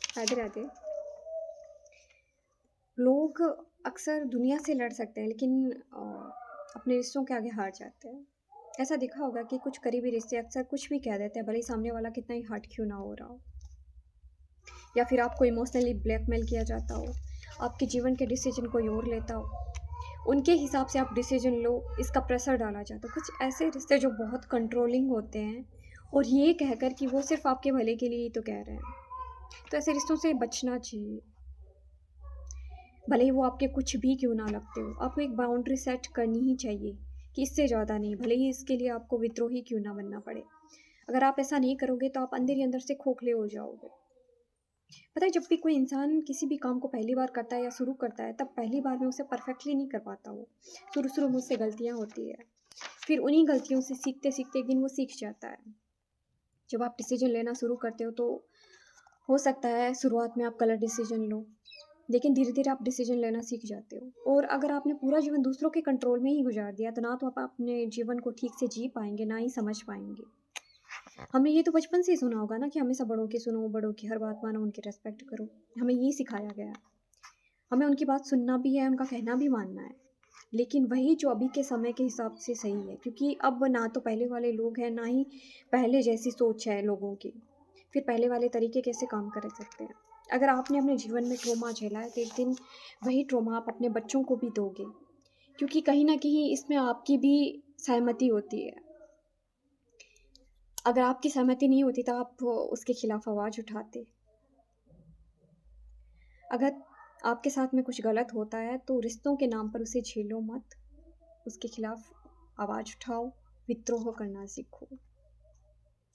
राधे राधे। लोग अक्सर दुनिया से लड़ सकते हैं लेकिन अपने रिश्तों के आगे हार जाते हैं। ऐसा देखा होगा कि कुछ करीबी रिश्ते अक्सर कुछ भी कह देते हैं, भले ही सामने वाला कितना ही हर्ट क्यों ना हो रहा हो, या फिर आपको इमोशनली ब्लैकमेल किया जाता हो, आपके जीवन के डिसीजन कोई और लेता हो, उनके हिसाब से आप डिसीजन लो, इसका प्रेशर डाला जाता है। कुछ ऐसे रिश्ते जो बहुत कंट्रोलिंग होते हैं और ये कहकर कि वो सिर्फ आपके भले के लिए ही तो कह रहे हैं। तो ऐसे रिश्तों से बचना चाहिए, भले ही वो आपके कुछ भी क्यों ना लगते हो। आपको एक बाउंड्री सेट करनी ही चाहिए कि इससे ज़्यादा नहीं, भले ही इसके लिए आपको विद्रोही क्यों ना बनना पड़े। अगर आप ऐसा नहीं करोगे तो आप अंदर ही अंदर से खोखले हो जाओगे। पता है, जब भी कोई इंसान किसी भी काम को पहली बार करता है या शुरू करता है, तब पहली बार में उसे परफेक्टली नहीं कर पाता। वो शुरू में उससे गलतियाँ होती है, फिर उन्हीं गलतियों से सीखते सीखते एक दिन वो सीख जाता है। जब आप डिसीजन लेना शुरू करते हो तो हो सकता है शुरुआत में आप गलत डिसीजन लो, लेकिन धीरे धीरे आप डिसीजन लेना सीख जाते हो। और अगर आपने पूरा जीवन दूसरों के कंट्रोल में ही गुजार दिया तो ना तो आप अपने जीवन को ठीक से जी पाएंगे, ना ही समझ पाएंगे। हमने ये तो बचपन से ही सुना होगा ना कि हमेशा बड़ों की सुनो, बड़ों की हर बात मानो, उनकी रेस्पेक्ट करो। हमें ये सिखाया गया है। हमें उनकी बात सुनना भी है, उनका कहना भी मानना है, लेकिन वही जो अभी के समय के हिसाब से सही है, क्योंकि अब ना तो पहले वाले लोग हैं, ना ही पहले जैसी सोच है लोगों की। फिर पहले वाले तरीके कैसे काम कर सकते हैं? अगर आपने अपने जीवन में ट्रॉमा झेला है तो एक दिन वही ट्रॉमा आप अपने बच्चों को भी दोगे, क्योंकि कहीं ना कहीं इसमें आपकी भी सहमति होती है। अगर आपकी सहमति नहीं होती तो आप उसके खिलाफ आवाज़ उठाते। अगर आपके साथ में कुछ गलत होता है तो रिश्तों के नाम पर उसे झेलो मत, उसके खिलाफ आवाज़ उठाओ, विद्रोह करना सीखो।